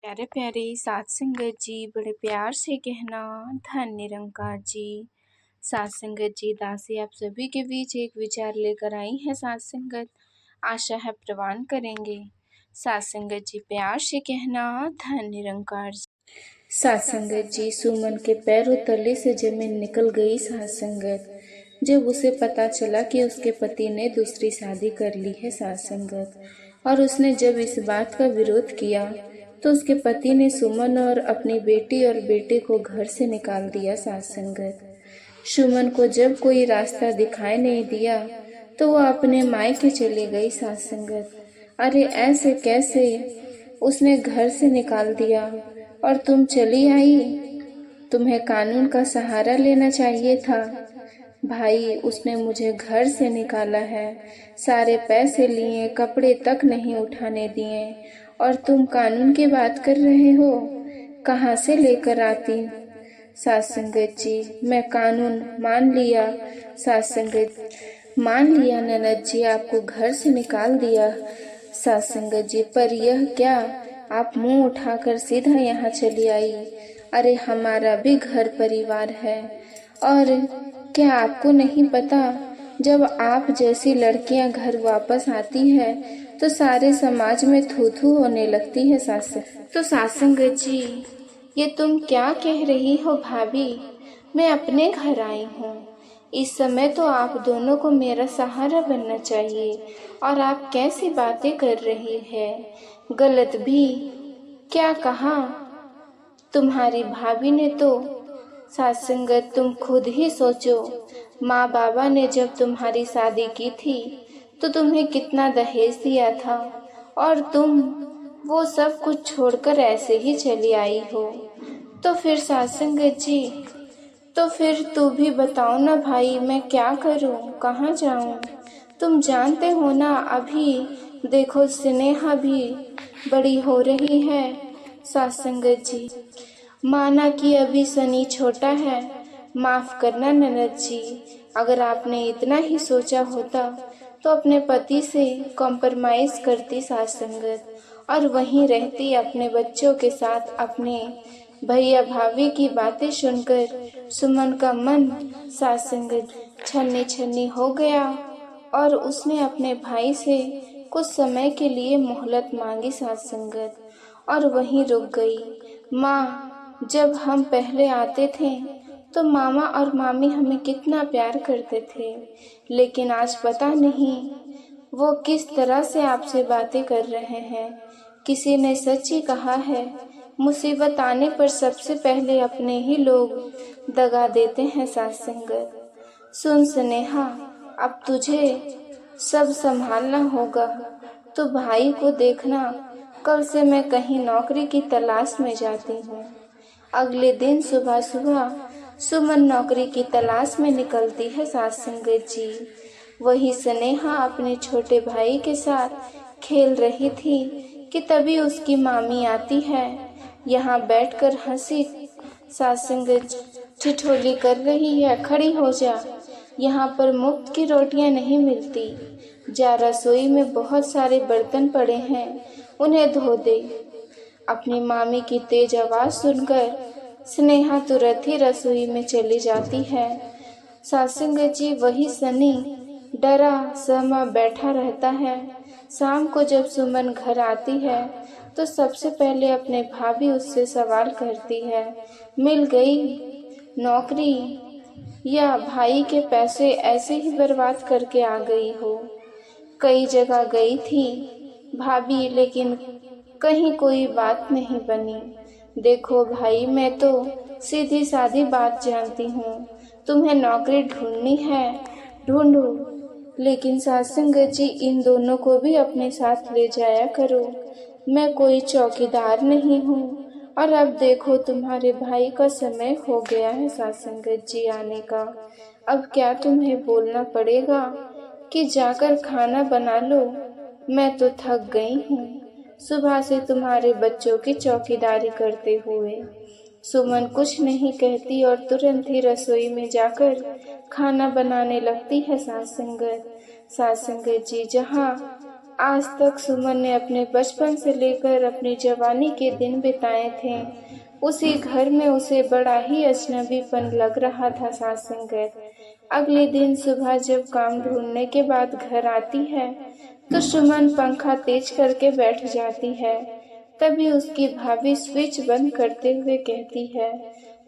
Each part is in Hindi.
प्यारे प्यारे सात संगत जी बड़े प्यार से कहना धन निरंकार जी। सात संगत जी दासी आप सभी के बीच एक विचार लेकर आई है। सात संगत आशा है प्रवान करेंगे। सात संगत जी प्यार से कहना धन निरंकार जी। सात संगत जी सुमन के पैरों तले से जमीन निकल गई। सात संगत जब उसे पता चला कि उसके पति ने दूसरी शादी कर ली है। सात संगत और उसने जब इस बात का विरोध किया तो उसके पति ने सुमन और अपनी बेटी और बेटे को घर से निकाल दिया। सात संगत सुमन को जब कोई रास्ता दिखाई नहीं दिया तो वो अपने मायके चली गई। सात संगत अरे ऐसे कैसे, उसने घर से निकाल दिया और तुम चली आई। तुम्हें कानून का सहारा लेना चाहिए था भाई। उसने मुझे घर से निकाला है, सारे पैसे लिए, कपड़े तक नहीं उठाने दिए और तुम कानून की बात कर रहे हो। कहाँ से लेकर आती। सात संगत जी मैं कानून मान लिया। सात संगत मान लिया ननद जी, आपको घर से निकाल दिया। सात संगत जी पर यह क्या, आप मुंह उठाकर सीधा यहाँ चली आई। अरे हमारा भी घर परिवार है और क्या आपको नहीं पता, जब आप जैसी लड़कियां घर वापस आती है तो सारे समाज में थू थू होने लगती है। सात संगत जी ये तुम क्या कह रही हो भाभी, मैं अपने घर आई हूँ। इस समय तो आप दोनों को मेरा सहारा बनना चाहिए और आप कैसी बातें कर रही है। गलत भी क्या कहा तुम्हारी भाभी ने तो। सात संगत तुम खुद ही सोचो, माँ बाबा ने जब तुम्हारी शादी की थी तो तुम्हें कितना दहेज दिया था और तुम वो सब कुछ छोड़कर ऐसे ही चली आई हो। तो फिर सात संगत जी तो फिर तू भी बताओ ना भाई, मैं क्या करूं, कहाँ जाऊं। तुम जानते हो ना, अभी देखो स्नेहा भी बड़ी हो रही है। सात संगत जी माना कि अभी सनी छोटा है, माफ करना ननद जी। अगर आपने इतना ही सोचा होता तो अपने पति से कॉम्प्रोमाइज करती सात संगत और वहीं रहती अपने बच्चों के साथ। अपने भैया भाभी की बातें सुनकर सुमन का मन सात संगत छन्नी छन्नी हो गया और उसने अपने भाई से कुछ समय के लिए मोहलत मांगी सात संगत और वहीं रुक गई। माँ जब हम पहले आते थे तो मामा और मामी हमें कितना प्यार करते थे, लेकिन आज पता नहीं वो किस तरह से आपसे बातें कर रहे हैं। किसी ने सच ही कहा है, मुसीबत आने पर सबसे पहले अपने ही लोग दगा देते हैं। सात संगत सुन स्नेहा, अब तुझे सब संभालना होगा। तो भाई को देखना, कल से मैं कहीं नौकरी की तलाश में जाती हूँ। अगले दिन सुबह सुबह सुमन नौकरी की तलाश में निकलती है। सात संगत जी वही स्नेहा अपने छोटे भाई के साथ खेल रही थी कि तभी उसकी मामी आती है। यहाँ बैठकर हंसी सात संगत ठिठोली कर रही है। खड़ी हो जा, यहाँ पर मुफ्त की रोटियां नहीं मिलती। जा, रसोई में बहुत सारे बर्तन पड़े हैं, उन्हें धो दे। अपनी मामी की तेज आवाज सुनकर स्नेहा तुरंत ही रसोई में चली जाती है। सात संगत जी वही सनी डरा सहमा बैठा रहता है। शाम को जब सुमन घर आती है तो सबसे पहले अपने भाभी उससे सवाल करती है, मिल गई नौकरी या भाई के पैसे ऐसे ही बर्बाद करके आ गई हो। कई जगह गई थी भाभी, लेकिन कहीं कोई बात नहीं बनी। देखो भाई, मैं तो सीधी सादी बात जानती हूँ, तुम्हें नौकरी ढूंढनी है ढूंढो, लेकिन सात संगत जी इन दोनों को भी अपने साथ ले जाया करो। मैं कोई चौकीदार नहीं हूँ और अब देखो तुम्हारे भाई का समय हो गया है सात संगत जी आने का। अब क्या तुम्हें बोलना पड़ेगा कि जाकर खाना बना लो। मैं तो थक गई हूँ सुबह से तुम्हारे बच्चों की चौकीदारी करते हुए। सुमन कुछ नहीं कहती और तुरंत ही रसोई में जाकर खाना बनाने लगती है। सात संगत जी जहाँ आज तक सुमन ने अपने बचपन से लेकर अपनी जवानी के दिन बिताए थे। उसी घर में उसे बड़ा ही अजनबीपन लग रहा था सासंगत। अगले दिन सुबह जब काम ढूंढने के बाद घर आती है तो सुमन पंखा तेज करके बैठ जाती है। तभी उसकी भाभी स्विच बंद करते हुए कहती है,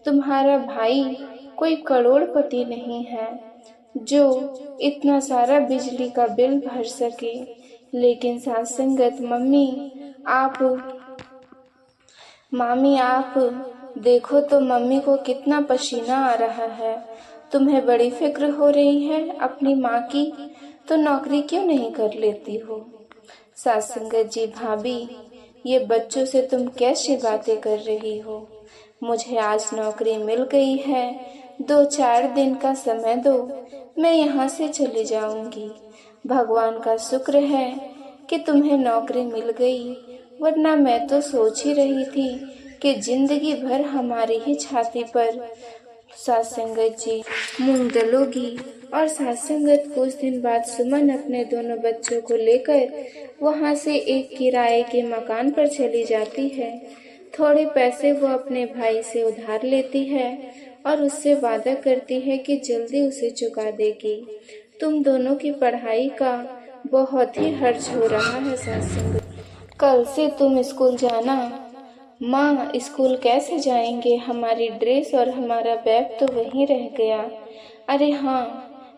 तुम्हारा भाई कोई करोड़पति नहीं है जो इतना सारा बिजली का बिल भर सके। लेकिन सासंगत मामी आप देखो तो मम्मी को कितना पसीना आ रहा है। तुम्हें बड़ी फिक्र हो रही है अपनी माँ की, तो नौकरी क्यों नहीं कर लेती हो? सासंगत जी भाभी, ये बच्चों से तुम कैसी बातें कर रही हो? मुझे आज नौकरी मिल गई है, 2-4 दिन का समय दो, मैं यहाँ से चली जाऊंगी। भगवान का शुक्र है कि तुम्हें नौकरी मिल गई, वरना मैं तो सोच ही रही थी कि जिंदगी भर हमारी ही छाती पर सासंगत जी मूंग दलोगी। और सासंगत कुछ दिन बाद सुमन अपने दोनों बच्चों को लेकर वहां से एक किराए के मकान पर चली जाती है। थोड़े पैसे वो अपने भाई से उधार लेती है और उससे वादा करती है कि जल्दी उसे चुका देगी। तुम दोनों की पढ़ाई का बहुत ही खर्च हो रहा है सासंगत। कल से तुम स्कूल जाना। माँ, स्कूल कैसे जाएंगे? हमारी ड्रेस और हमारा बैग तो वहीं रह गया। अरे हाँ,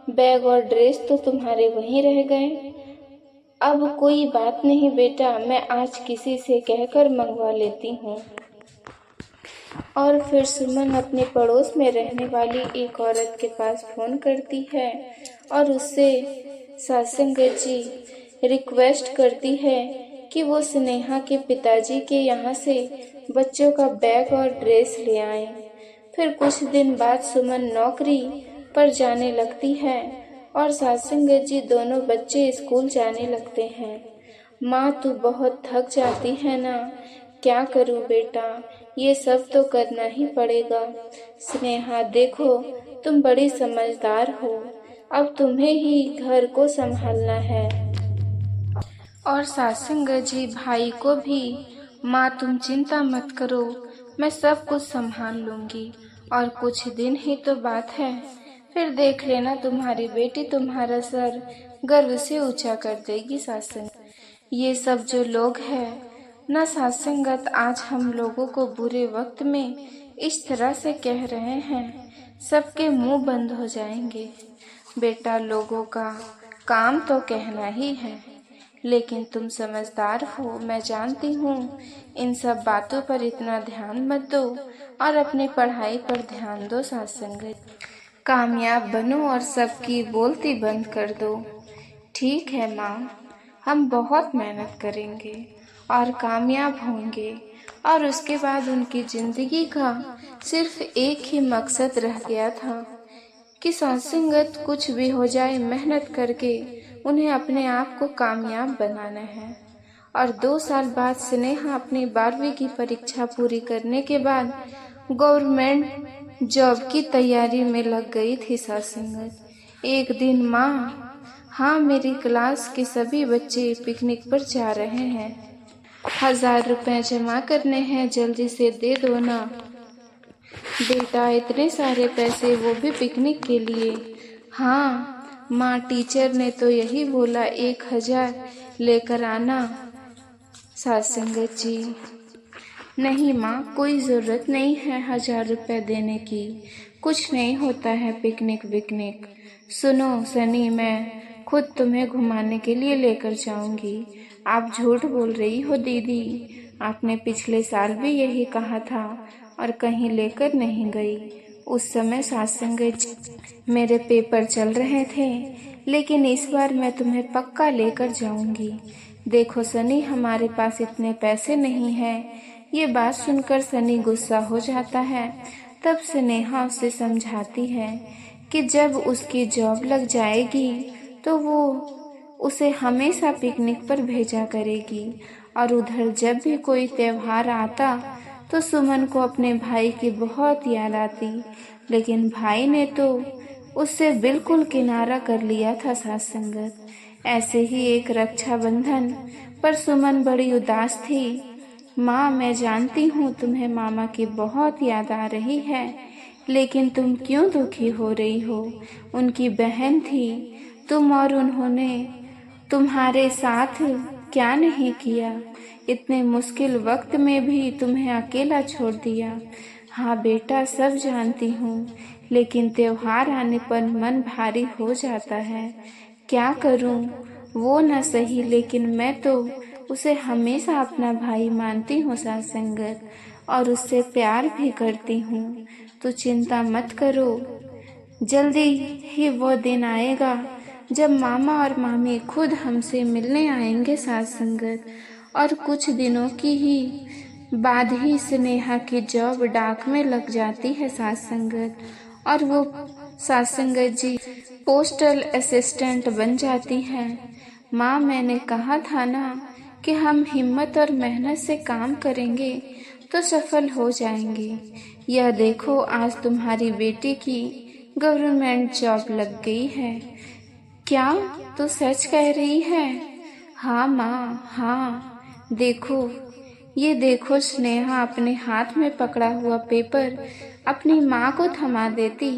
बैग और ड्रेस तो तुम्हारे वहीं रह गए। अब कोई बात नहीं बेटा, मैं आज किसी से कहकर मंगवा लेती हूँ। और फिर सुमन अपने पड़ोस में रहने वाली एक औरत के पास फोन करती है और उससे सासंगत जी रिक्वेस्ट करती है कि वो स्नेहा के पिताजी के यहाँ से बच्चों का बैग और ड्रेस ले आए। फिर कुछ दिन बाद सुमन नौकरी पर जाने लगती है और सासंगत जी दोनों बच्चे स्कूल जाने लगते हैं। माँ, तू बहुत थक जाती है ना? क्या करूँ बेटा, ये सब तो करना ही पड़ेगा। स्नेहा देखो, तुम बड़ी समझदार हो, अब तुम्हें ही घर को संभालना है। और सासंगत जी भाई को भी, माँ तुम चिंता मत करो, मैं सब कुछ संभाल लूंगी और कुछ दिन ही तो बात है, फिर देख लेना तुम्हारी बेटी तुम्हारा सर गर्व से ऊंचा कर देगी। सासंगत ये सब जो लोग हैं ना सासंगत, आज हम लोगों को बुरे वक्त में इस तरह से कह रहे हैं, सबके मुंह बंद हो जाएंगे। बेटा, लोगों का काम तो कहना ही है, लेकिन तुम समझदार हो, मैं जानती हूँ। इन सब बातों पर इतना ध्यान मत दो और अपनी पढ़ाई पर ध्यान दो। सासंगत कामयाब बनो और सबकी बोलती बंद कर दो। ठीक है माँ, हम बहुत मेहनत करेंगे और कामयाब होंगे। और उसके बाद उनकी जिंदगी का सिर्फ एक ही मकसद रह गया था कि सासंगत कुछ भी हो जाए, मेहनत करके उन्हें अपने आप को कामयाब बनाना है। और 2 साल बाद स्नेहा अपनी 12वीं की परीक्षा पूरी करने के बाद गवर्नमेंट जॉब की तैयारी में लग गई थी। सासंगत एक दिन, माँ, हाँ मेरी क्लास के सभी बच्चे पिकनिक पर जा रहे हैं, 1000 रुपए जमा करने हैं, जल्दी से दे दो ना। बेटा, इतने सारे पैसे, वो भी पिकनिक के लिए? हाँ माँ, टीचर ने तो यही बोला, 1000 लेकर आना। सासंगत जी नहीं माँ, कोई ज़रूरत नहीं है 1000 रुपए देने की, कुछ नहीं होता है पिकनिक विकनिक। सुनो सनी, मैं खुद तुम्हें घुमाने के लिए लेकर जाऊंगी। आप झूठ बोल रही हो दीदी, आपने पिछले साल भी यही कहा था और कहीं लेकर नहीं गई। उस समय सासंगत जी मेरे पेपर चल रहे थे, लेकिन इस बार मैं तुम्हें पक्का लेकर जाऊंगी। देखो सनी, हमारे पास इतने पैसे नहीं हैं। ये बात सुनकर सनी गुस्सा हो जाता है। तब स्नेहा उसे समझाती है कि जब उसकी जॉब लग जाएगी तो वो उसे हमेशा पिकनिक पर भेजा करेगी। और उधर जब भी कोई त्योहार आता तो सुमन को अपने भाई की बहुत याद आती, लेकिन भाई ने तो उससे बिल्कुल किनारा कर लिया था। सासंगत ऐसे ही एक रक्षाबंधन पर सुमन बड़ी उदास थी। माँ, मैं जानती हूँ तुम्हें मामा की बहुत याद आ रही है, लेकिन तुम क्यों दुखी हो रही हो? उनकी बहन थी तुम, और उन्होंने तुम्हारे साथ क्या नहीं किया। इतने मुश्किल वक्त में भी तुम्हें अकेला छोड़ दिया। हाँ बेटा, सब जानती हूँ, लेकिन त्योहार आने पर मन भारी हो जाता है। क्या करूँ? वो न सही, लेकिन मैं तो उसे हमेशा अपना भाई मानती हूँ सास संगत, और उससे प्यार भी करती हूँ। तो चिंता मत करो, जल्दी ही वो दिन आएगा जब मामा और मामी खुद हमसे मिलने आएंगे सास संगत। और कुछ दिनों की ही बाद ही स्नेहा की जॉब डाक में लग जाती है सास संगत, और वो सास संगत जी पोस्टल असिस्टेंट बन जाती है। माँ, मैंने कहा था ना कि हम हिम्मत और मेहनत से काम करेंगे तो सफल हो जाएंगे। यह देखो, आज तुम्हारी बेटी की गवर्नमेंट जॉब लग गई है। क्या तू सच कह रही है? हाँ माँ, हाँ। देखो, ये देखो। स्नेहा अपने हाथ में पकड़ा हुआ पेपर अपनी माँ को थमा देती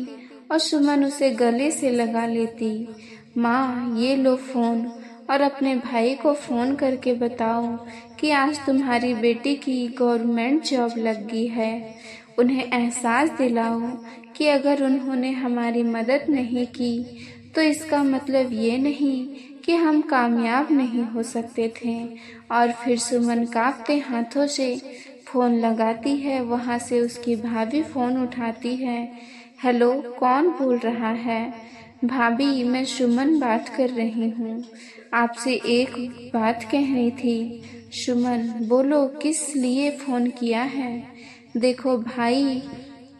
और सुमन उसे गले से लगा लेती। माँ, ये लो फोन, और अपने भाई को फोन करके बताओ कि आज तुम्हारी बेटी की गवर्नमेंट जॉब लग गई है। उन्हें एहसास दिलाओ कि अगर उन्होंने हमारी मदद नहीं की तो इसका मतलब ये नहीं कि हम कामयाब नहीं हो सकते थे। और फिर सुमन कांपते हाथों से फोन लगाती है। वहाँ से उसकी भाभी फोन उठाती है। हेलो, कौन बोल रहा है? भाभी, मैं सुमन बात कर रही हूँ, आपसे एक बात कहनी थी। सुमन, बोलो, किस लिए फोन किया है? देखो भाई,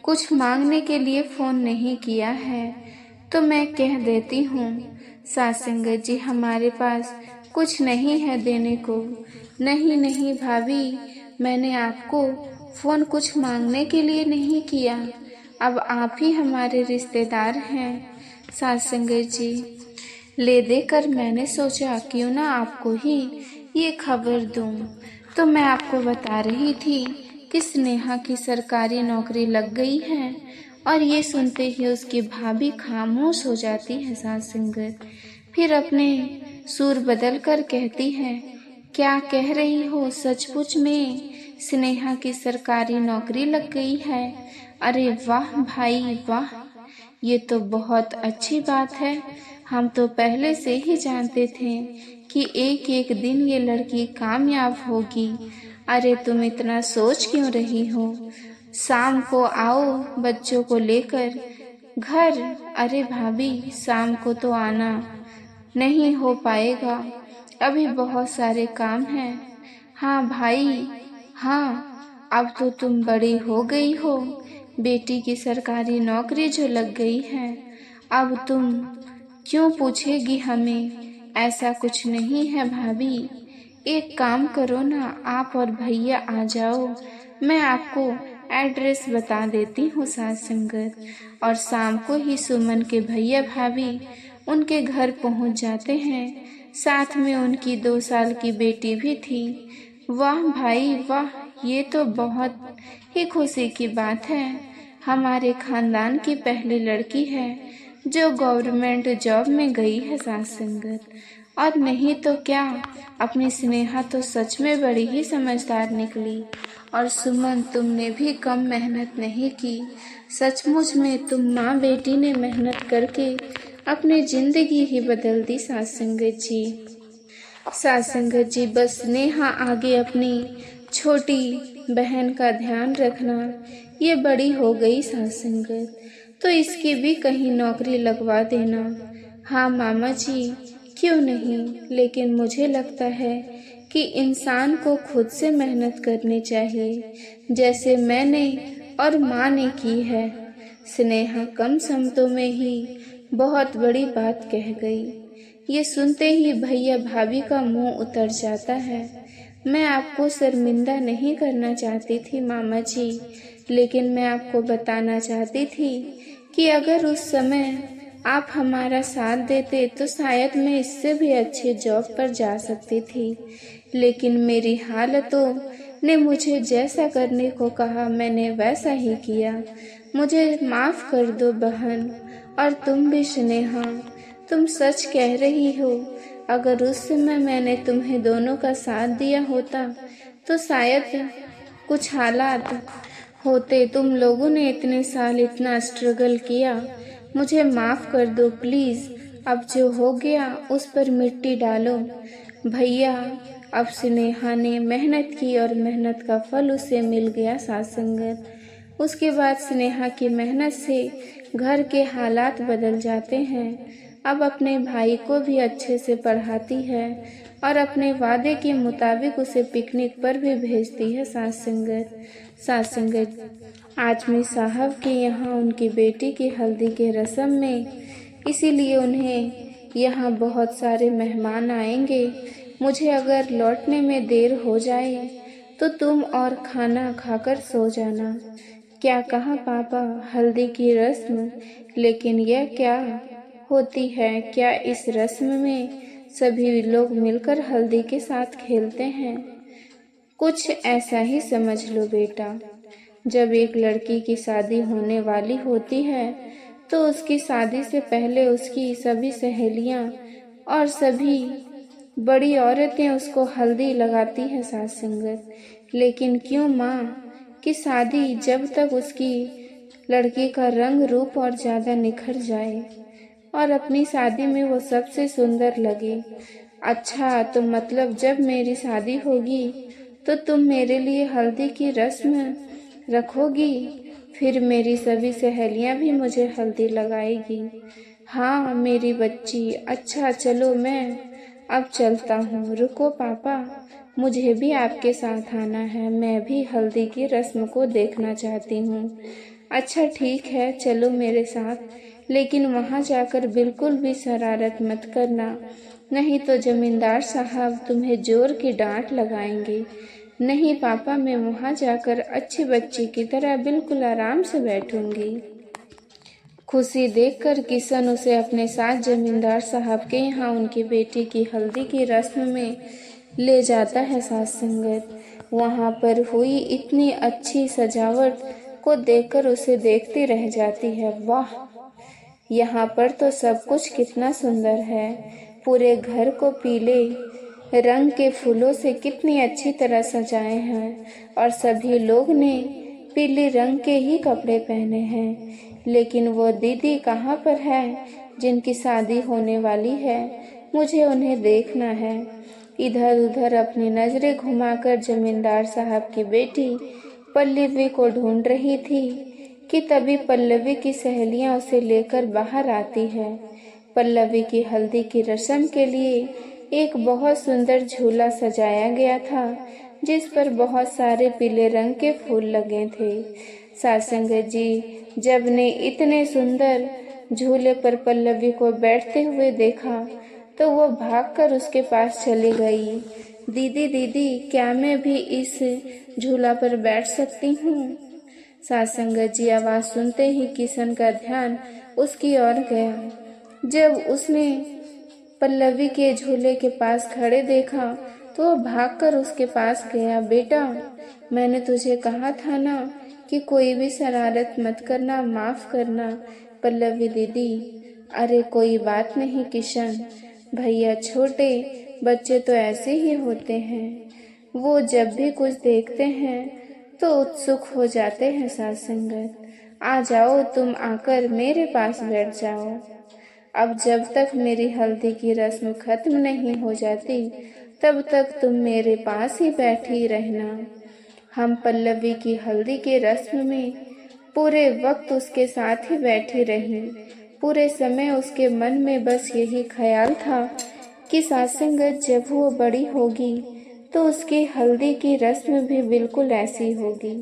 कुछ मांगने के लिए फोन नहीं किया है, तो मैं कह देती हूँ। सास संगत जी, हमारे पास कुछ नहीं है देने को। नहीं नहीं भाभी, मैंने आपको फोन कुछ मांगने के लिए नहीं किया, अब आप ही हमारे रिश्तेदार हैं। सास संगत जी, ले देकर मैंने सोचा क्यों ना आपको ही ये खबर दूं। तो मैं आपको बता रही थी कि स्नेहा की सरकारी नौकरी लग गई है। और ये सुनते ही उसकी भाभी खामोश हो जाती है सास संगत। फिर अपने सुर बदल कर कहती है, क्या कह रही हो? सचमुच में स्नेहा की सरकारी नौकरी लग गई है? अरे वाह भाई वाह, ये तो बहुत अच्छी बात है। हम तो पहले से ही जानते थे कि एक एक दिन ये लड़की कामयाब होगी। अरे तुम इतना सोच क्यों रही हो? शाम को आओ बच्चों को लेकर घर। अरे भाभी, शाम को तो आना नहीं हो पाएगा, अभी बहुत सारे काम हैं। हाँ भाई, हाँ, अब तो तुम बड़ी हो गई हो, बेटी की सरकारी नौकरी जो लग गई है, अब तुम क्यों पूछेगी हमें? ऐसा कुछ नहीं है भाभी। एक काम करो ना, आप और भैया आ जाओ, मैं आपको एड्रेस बता देती हूँ सास संगत। और शाम को ही सुमन के भैया भाभी उनके घर पहुँच जाते हैं। साथ में उनकी 2 साल की बेटी भी थी। वाह भाई वाह, ये तो बहुत ही खुशी की बात है। हमारे खानदान की पहली लड़की है जो गवर्नमेंट जॉब में गई है सास संगत। और नहीं तो क्या, अपनी स्नेहा तो सच में बड़ी ही समझदार निकली। और सुमन, तुमने भी कम मेहनत नहीं की। सचमुच में तुम माँ बेटी ने मेहनत करके अपनी जिंदगी ही बदल दी सास संगत जी। सास संगत जी, बस नेहा आगे अपनी छोटी बहन का ध्यान रखना। ये बड़ी हो गई सास संगत, तो इसकी भी कहीं नौकरी लगवा देना। हाँ मामा जी, क्यों नहीं, लेकिन मुझे लगता है कि इंसान को खुद से मेहनत करनी चाहिए, जैसे मैंने और माँ ने की है। स्नेहा कम शब्दों में ही बहुत बड़ी बात कह गई। ये सुनते ही भैया भाभी का मुंह उतर जाता है। मैं आपको शर्मिंदा नहीं करना चाहती थी मामा जी, लेकिन मैं आपको बताना चाहती थी कि अगर उस समय आप हमारा साथ देते तो शायद मैं इससे भी अच्छे जॉब पर जा सकती थी, लेकिन मेरी हालतों ने मुझे जैसा करने को कहा मैंने वैसा ही किया। मुझे माफ़ कर दो बहन। और तुम भी स्नेहा, तुम सच कह रही हो। अगर उस समय मैंने तुम्हें दोनों का साथ दिया होता तो शायद कुछ हालात होते। तुम लोगों ने इतने साल इतना स्ट्रगल किया। मुझे माफ़ कर दो प्लीज़। अब जो हो गया उस पर मिट्टी डालो भैया। अब स्नेहा ने मेहनत की और मेहनत का फल उसे मिल गया साथ संगत। उसके बाद स्नेहा की मेहनत से घर के हालात बदल जाते हैं। अब अपने भाई को भी अच्छे से पढ़ाती है और अपने वादे के मुताबिक उसे पिकनिक पर भी भेजती है साथ संगत। आजमी साहब के यहाँ उनकी बेटी की हल्दी के रस्म में, इसीलिए उन्हें यहाँ बहुत सारे मेहमान आएंगे। मुझे अगर लौटने में देर हो जाए तो तुम और खाना खाकर सो जाना। क्या कहा पापा? हल्दी की रस्म? लेकिन यह क्या होती है? क्या इस रस्म में सभी लोग मिलकर हल्दी के साथ खेलते हैं? कुछ ऐसा ही समझ लो बेटा। जब एक लड़की की शादी होने वाली होती है तो उसकी शादी से पहले उसकी सभी सहेलियां और सभी बड़ी औरतें उसको हल्दी लगाती है साथ संगत। लेकिन क्यों माँ की शादी जब तक उसकी लड़की का रंग रूप और ज़्यादा निखर जाए और अपनी शादी में वो सबसे सुंदर लगे। अच्छा तो मतलब जब मेरी शादी होगी तो तुम मेरे लिए हल्दी की रस्म रखोगी? फिर मेरी सभी सहेलियां भी मुझे हल्दी लगाएगी। हाँ मेरी बच्ची। अच्छा चलो मैं अब चलता हूँ। रुको पापा, मुझे भी आपके साथ आना है। मैं भी हल्दी की रस्म को देखना चाहती हूँ। अच्छा ठीक है, चलो मेरे साथ, लेकिन वहाँ जाकर बिल्कुल भी शरारत मत करना, नहीं तो जमींदार साहब तुम्हें जोर की डांट लगाएंगे। नहीं पापा, मैं वहाँ जाकर अच्छी बच्ची की तरह बिल्कुल आराम से बैठूंगी। खुशी देखकर किशन उसे अपने साथ जमींदार साहब के यहाँ उनकी बेटी की हल्दी की रस्म में ले जाता है साथ संगत। वहाँ पर हुई इतनी अच्छी सजावट को देखकर उसे देखती रह जाती है। वाह, यहाँ पर तो सब कुछ कितना सुंदर है। पूरे घर को पीले रंग के फूलों से कितनी अच्छी तरह सजाए हैं और सभी लोग ने पीले रंग के ही कपड़े पहने हैं। लेकिन वो दीदी कहाँ पर है जिनकी शादी होने वाली है? मुझे उन्हें देखना है। इधर उधर अपनी नजरें घुमाकर जमींदार साहब की बेटी पल्लवी को ढूंढ रही थी कि तभी पल्लवी की सहेलियां उसे लेकर बाहर आती है। पल्लवी की हल्दी की रस्म के लिए एक बहुत सुंदर झूला सजाया गया था जिस पर बहुत सारे पीले रंग के फूल लगे थे। सासंगत जी जब ने इतने सुंदर झूले पर पल्लवी को बैठते हुए देखा तो वो भागकर उसके पास चली गई। दीदी दीदी, क्या मैं भी इस झूला पर बैठ सकती हूँ? सासंगत जी आवाज सुनते ही किशन का ध्यान उसकी ओर गया। जब उसने पल्लवी के झूले के पास खड़े देखा तो वो भागकर उसके पास गया। बेटा, मैंने तुझे कहा था ना कि कोई भी शरारत मत करना, माफ करना। पल्लवी दीदी, अरे कोई बात नहीं किशन भैया, छोटे बच्चे तो ऐसे ही होते हैं। वो जब भी कुछ देखते हैं तो उत्सुक हो जाते हैं। साथ संगत, आ जाओ, तुम आकर मेरे पास बैठ जाओ। अब जब तक मेरी हल्दी की रस्म खत्म नहीं हो जाती तब तक तुम मेरे पास ही बैठी रहना। हम पल्लवी की हल्दी की रस्म में पूरे वक्त उसके साथ ही बैठी रही। पूरे समय उसके मन में बस यही ख्याल था कि सासंगत जब वो बड़ी होगी तो उसकी हल्दी की रस्म भी बिल्कुल ऐसी होगी।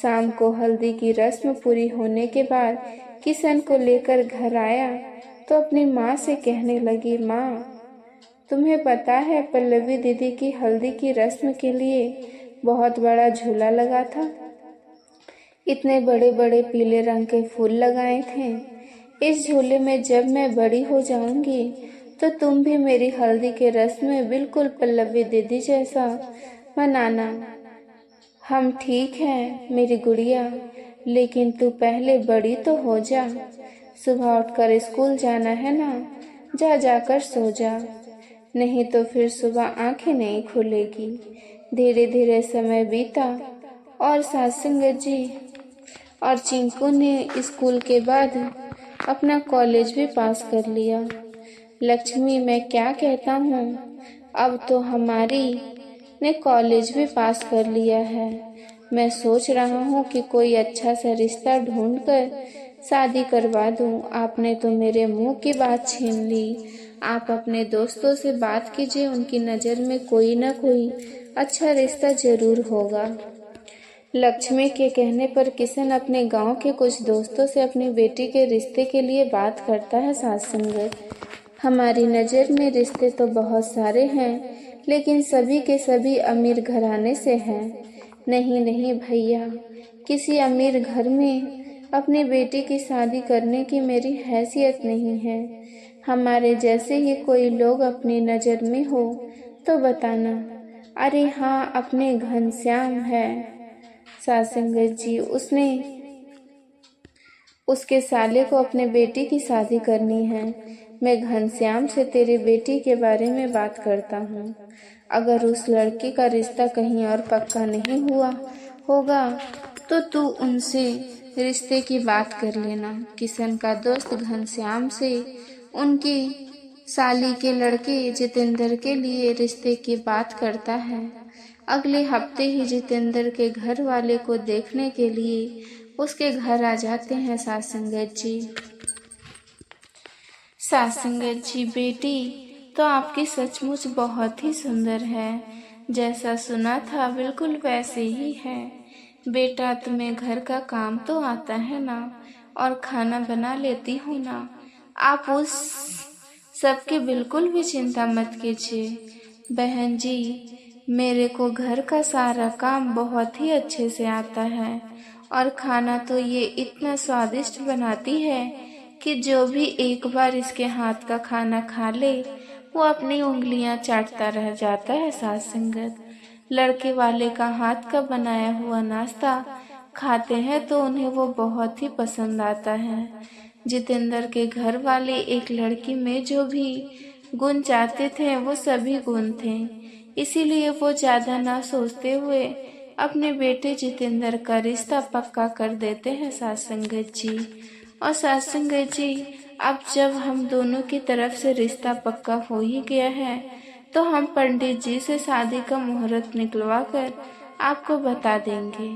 शाम को हल्दी की रस्म पूरी होने के बाद किशन को लेकर घर आया तो अपनी माँ से कहने लगी, माँ, तुम्हें पता है पल्लवी दीदी की हल्दी की रस्म के लिए बहुत बड़ा झूला लगा था। इतने बड़े बड़े पीले रंग के फूल लगाए थे। इस झूले में जब मैं बड़ी हो जाऊंगी तो तुम भी मेरी हल्दी के रस्म में बिल्कुल पल्लवी दीदी जैसा मनाना। हम ठीक हैं मेरी गुड़िया, लेकिन तू पहले बड़ी तो हो जा। सुबह उठकर स्कूल जाना है ना, जा जाकर सो जा, नहीं तो फिर सुबह आंखें नहीं खुलेगी। धीरे धीरे समय बीता और सासंगत जी और चिंकू ने स्कूल के बाद अपना कॉलेज भी पास कर लिया। लक्ष्मी, मैं क्या कहता हूँ, अब तो हमारी ने कॉलेज भी पास कर लिया है। मैं सोच रहा हूँ कि कोई अच्छा सा रिश्ता ढूंढकर शादी करवा दूँ। आपने तो मेरे मुंह की बात छीन ली। आप अपने दोस्तों से बात कीजिए, उनकी नज़र में कोई ना कोई अच्छा रिश्ता जरूर होगा। लक्ष्मी के कहने पर किशन अपने गांव के कुछ दोस्तों से अपनी बेटी के रिश्ते के लिए बात करता है। सासंगत, हमारी नज़र में रिश्ते तो बहुत सारे हैं, लेकिन सभी के सभी अमीर घराने से हैं। नहीं नहीं भैया, किसी अमीर घर में अपनी बेटी की शादी करने की मेरी हैसियत नहीं है। हमारे जैसे ही कोई लोग अपनी नज़र में हो तो बताना। अरे हाँ, अपने घनश्याम है सासंगत जी, उसके साले को अपने बेटी की शादी करनी है। मैं घनश्याम से तेरी बेटी के बारे में बात करता हूँ। अगर उस लड़की का रिश्ता कहीं और पक्का नहीं हुआ होगा तो तू उनसे रिश्ते की बात कर लेना। किशन का दोस्त घनश्याम से उनकी साली के लड़के जितेंद्र के लिए रिश्ते की बात करता है। अगले हफ्ते ही जितेंद्र के घर वाले को देखने के लिए उसके घर आ जाते हैं सासंगत जी। सासंगत जी, बेटी तो आपकी सचमुच बहुत ही सुंदर है। जैसा सुना था बिल्कुल वैसे ही है। बेटा, तुम्हें घर का काम तो आता है ना, और खाना बना लेती हो ना। आप उस सबकी बिल्कुल भी चिंता मत कीजिए। बहन जी, मेरे को घर का सारा काम बहुत ही अच्छे से आता है, और खाना तो ये इतना स्वादिष्ट बनाती है कि जो भी एक बार इसके हाथ का खाना खा ले वो अपनी उंगलियां चाटता रह जाता है। सासंगत, लड़के वाले का हाथ का बनाया हुआ नाश्ता खाते हैं तो उन्हें वो बहुत ही पसंद आता है। जितेंद्र के घर वाले एक लड़की में जो भी गुण चाहते थे वो सभी गुण थे, इसीलिए वो ज़्यादा ना सोचते हुए अपने बेटे जितेंद्र का रिश्ता पक्का कर देते हैं। सासंगत जी और सासंगत जी, अब जब हम दोनों की तरफ से रिश्ता पक्का हो ही गया है तो हम पंडित जी से शादी का मुहूर्त निकलवा कर आपको बता देंगे,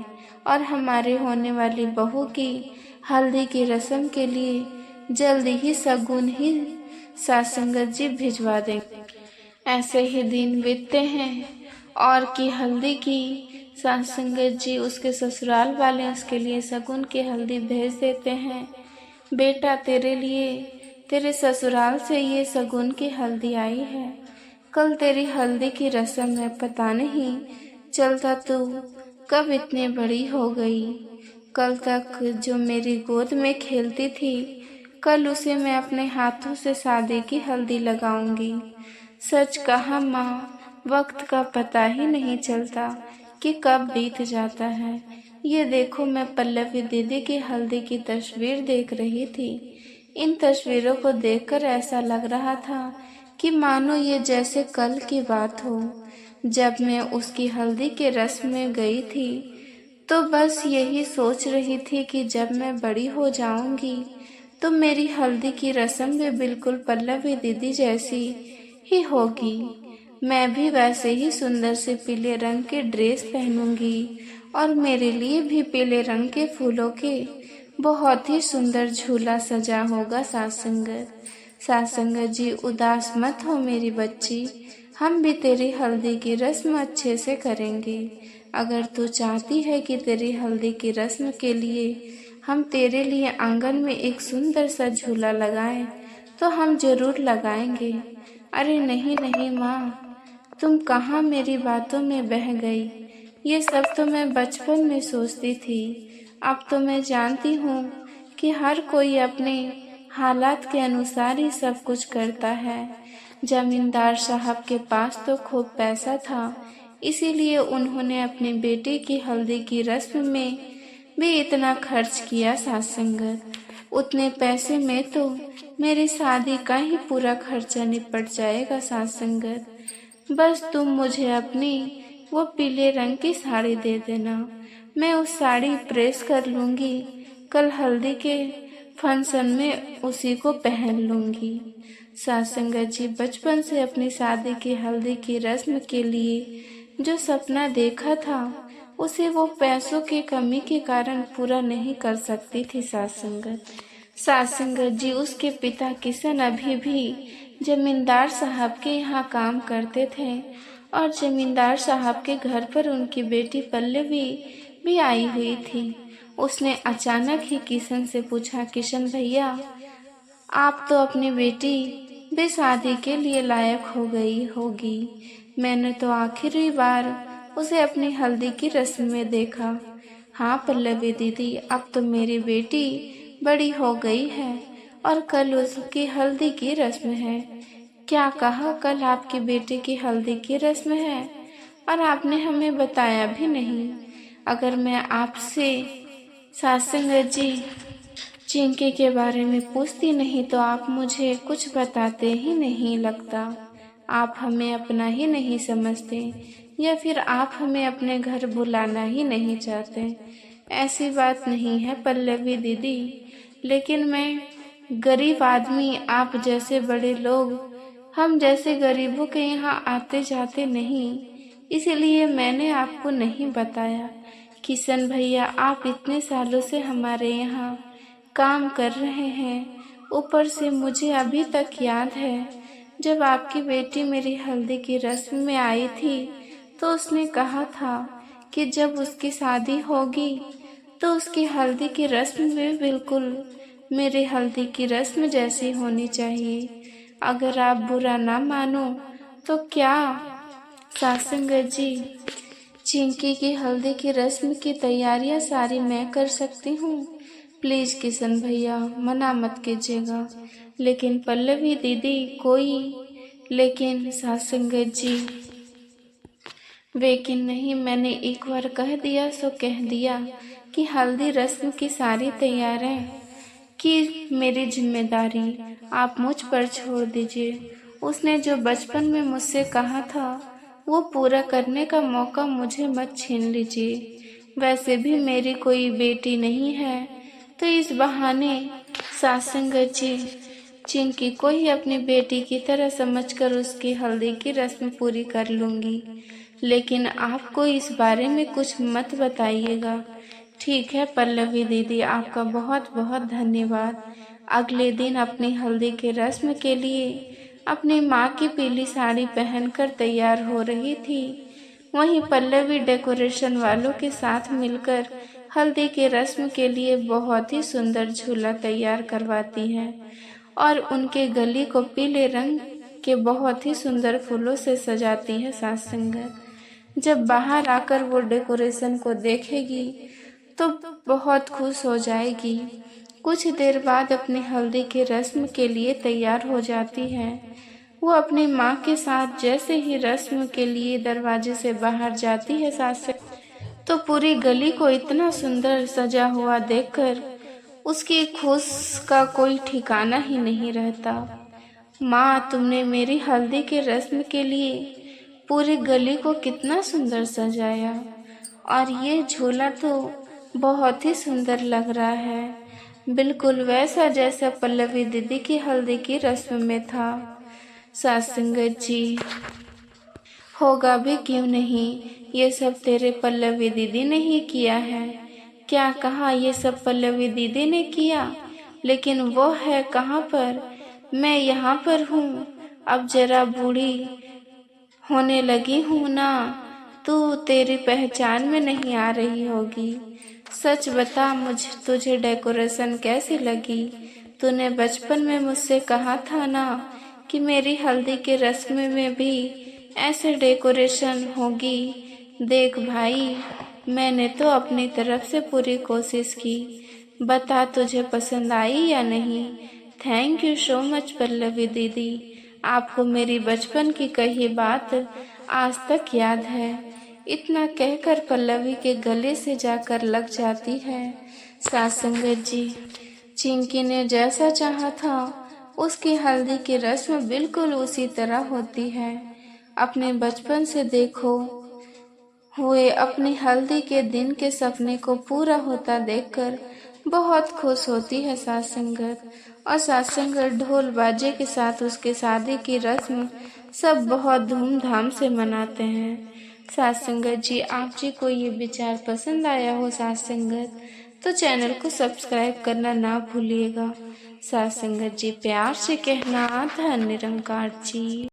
और हमारे होने वाली बहू की हल्दी की रस्म के लिए जल्दी ही शगुन ही सासंगत जी भिजवा देंगे। ऐसे ही दिन बीतते हैं और की हल्दी की सासंगत जी उसके ससुराल वाले उसके लिए शगुन की हल्दी भेज देते हैं। बेटा, तेरे लिए तेरे ससुराल से ये शगुन की हल्दी आई है। कल तेरी हल्दी की रस्म में पता नहीं चलता तू कब इतनी बड़ी हो गई। कल तक जो मेरी गोद में खेलती थी, कल उसे मैं अपने हाथों से शादी की हल्दी लगाऊंगी। सच कहा माँ, वक्त का पता ही नहीं चलता कि कब बीत जाता है। ये देखो, मैं पल्लवी दीदी की हल्दी की तस्वीर देख रही थी। इन तस्वीरों को देखकर ऐसा लग रहा था कि मानो ये जैसे कल की बात हो। जब मैं उसकी हल्दी के रस्म में गई थी तो बस यही सोच रही थी कि जब मैं बड़ी हो जाऊंगी तो मेरी हल्दी की रस्म भी बिल्कुल पल्लवी दीदी जैसी ही होगी। मैं भी वैसे ही सुंदर से पीले रंग के ड्रेस पहनूंगी और मेरे लिए भी पीले रंग के फूलों के बहुत ही सुंदर झूला सजा होगा। सासंगत जी, उदास मत हो मेरी बच्ची, हम भी तेरी हल्दी की रस्म अच्छे से करेंगे। अगर तू चाहती है कि तेरी हल्दी की रस्म के लिए हम तेरे लिए आंगन में एक सुंदर सा झूला लगाएं तो हम जरूर लगाएंगे। अरे नहीं नहीं माँ, तुम कहाँ मेरी बातों में बह गई। ये सब तो मैं बचपन में सोचती थी, अब तो मैं जानती हूँ कि हर कोई अपने हालात के अनुसार ही सब कुछ करता है। जमींदार साहब के पास तो खूब पैसा था, इसीलिए उन्होंने अपनी बेटी की हल्दी की रस्म में भी इतना खर्च किया। सास संगत, उतने पैसे में तो मेरी शादी का ही पूरा खर्चा निपट जाएगा। सास संगत, बस तुम मुझे अपनी वो पीले रंग की साड़ी दे देना, मैं उस साड़ी प्रेस कर लूंगी, कल हल्दी के फंक्शन में उसी को पहन लूंगी। सास संगत जी, बचपन से अपनी शादी की हल्दी की रस्म के लिए जो सपना देखा था, उसे वो पैसों की कमी के कारण पूरा नहीं कर सकती थी। सास संगत जी, उसके पिता किशन अभी भी जमींदार साहब के यहाँ काम करते थे और जमींदार साहब के घर पर उनकी बेटी पल्लवी भी आई हुई थी। उसने अचानक ही किशन से पूछा, किशन भैया, आप तो अपनी बेटी भी शादी के लिए लायक हो गई होगी। मैंने तो आखिरी बार उसे अपनी हल्दी की रस्म में देखा। हाँ पल्लवी दीदी, अब तो मेरी बेटी बड़ी हो गई है और कल उसकी हल्दी की रस्म है। क्या कहा? कल आपकी बेटे की हल्दी की रस्म है और आपने हमें बताया भी नहीं। अगर मैं आपसे सास संगत जी चिंकी के बारे में पूछती नहीं तो आप मुझे कुछ बताते ही नहीं। लगता आप हमें अपना ही नहीं समझते, या फिर आप हमें अपने घर बुलाना ही नहीं चाहते। ऐसी बात नहीं है पल्लवी दीदी, लेकिन मैं गरीब आदमी, आप जैसे बड़े लोग हम जैसे गरीबों के यहाँ आते जाते नहीं, इसीलिए मैंने आपको नहीं बताया। किशन भैया, आप इतने सालों से हमारे यहाँ काम कर रहे हैं, ऊपर से मुझे अभी तक याद है जब आपकी बेटी मेरी हल्दी की रस्म में आई थी तो उसने कहा था कि जब उसकी शादी होगी तो उसकी हल्दी की रस्म भी बिल्कुल मेरी हल्दी की रस्म जैसी होनी चाहिए। अगर आप बुरा ना मानो तो क्या सास संगत जी, चिंकी की हल्दी की रस्म की तैयारियां सारी मैं कर सकती हूँ। प्लीज किशन भैया, मना मत कीजिएगा। लेकिन पल्लवी दीदी, लेकिन सास संगत जी, लेकिन नहीं, मैंने एक बार कह दिया सो कह दिया कि हल्दी रस्म की सारी तैयारियां की मेरी जिम्मेदारी आप मुझ पर छोड़ दीजिए। उसने जो बचपन में मुझसे कहा था वो पूरा करने का मौका मुझे मत छीन लीजिए। वैसे भी मेरी कोई बेटी नहीं है, तो इस बहाने सास संगत जी चिंकी को ही अपनी बेटी की तरह समझकर उसकी हल्दी की रस्म पूरी कर लूंगी। लेकिन आपको इस बारे में कुछ मत बताइएगा। ठीक है पल्लवी दीदी, आपका बहुत बहुत धन्यवाद। अगले दिन अपनी हल्दी के रस्म के लिए अपनी माँ की पीली साड़ी पहनकर तैयार हो रही थी। वहीं पल्लवी डेकोरेशन वालों के साथ मिलकर हल्दी के रस्म के लिए बहुत ही सुंदर झूला तैयार करवाती है और उनके गली को पीले रंग के बहुत ही सुंदर फूलों से सजाती है। सास संगत, जब बाहर आकर वो डेकोरेशन को देखेगी तो बहुत खुश हो जाएगी। कुछ देर बाद अपनी हल्दी की रस्म के लिए तैयार हो जाती है। वो अपनी माँ के साथ जैसे ही रस्म के लिए दरवाजे से बाहर जाती है सास से, तो पूरी गली को इतना सुंदर सजा हुआ देखकर उसकी खुश का कोई ठिकाना ही नहीं रहता। माँ, तुमने मेरी हल्दी के रस्म के लिए पूरी गली को कितना सुंदर सजाया, और ये झूला तो बहुत ही सुंदर लग रहा है, बिल्कुल वैसा जैसा पल्लवी दीदी की हल्दी की रस्म में था। सास संगत जी, होगा भी क्यों नहीं, ये सब तेरे पल्लवी दीदी ने ही किया है। क्या कहा? ये सब पल्लवी दीदी ने किया, लेकिन वो है कहाँ पर? मैं यहाँ पर हूँ। अब जरा बूढ़ी होने लगी हूँ ना, तू तेरी पहचान में नहीं आ रही होगी। सच बता, तुझे डेकोरेशन कैसी लगी? तूने बचपन में मुझसे कहा था ना कि मेरी हल्दी के रस्म में भी ऐसे डेकोरेशन होगी। देख भाई, मैंने तो अपनी तरफ से पूरी कोशिश की। बता, तुझे पसंद आई या नहीं? Thank you so much Pallavi दीदी। आपको मेरी बचपन की कही बात आज तक याद है। इतना कहकर पल्लवी के गले से जाकर लग जाती है। सास संगत जी, चिंकी ने जैसा चाहा था उसकी हल्दी की रस्म बिल्कुल उसी तरह होती है। अपने बचपन से देखो हुए अपनी हल्दी के दिन के सपने को पूरा होता देखकर बहुत खुश होती है सास संगत। और सास संगत ढोल बाजे के साथ उसके शादी की रस्म सब बहुत धूमधाम से मनाते हैं। सास संगत जी, आप जी को ये विचार पसंद आया हो सास संगत, तो चैनल को सब्सक्राइब करना ना भूलिएगा। सास संगत जी, प्यार से कहना धन्य निरंकार जी।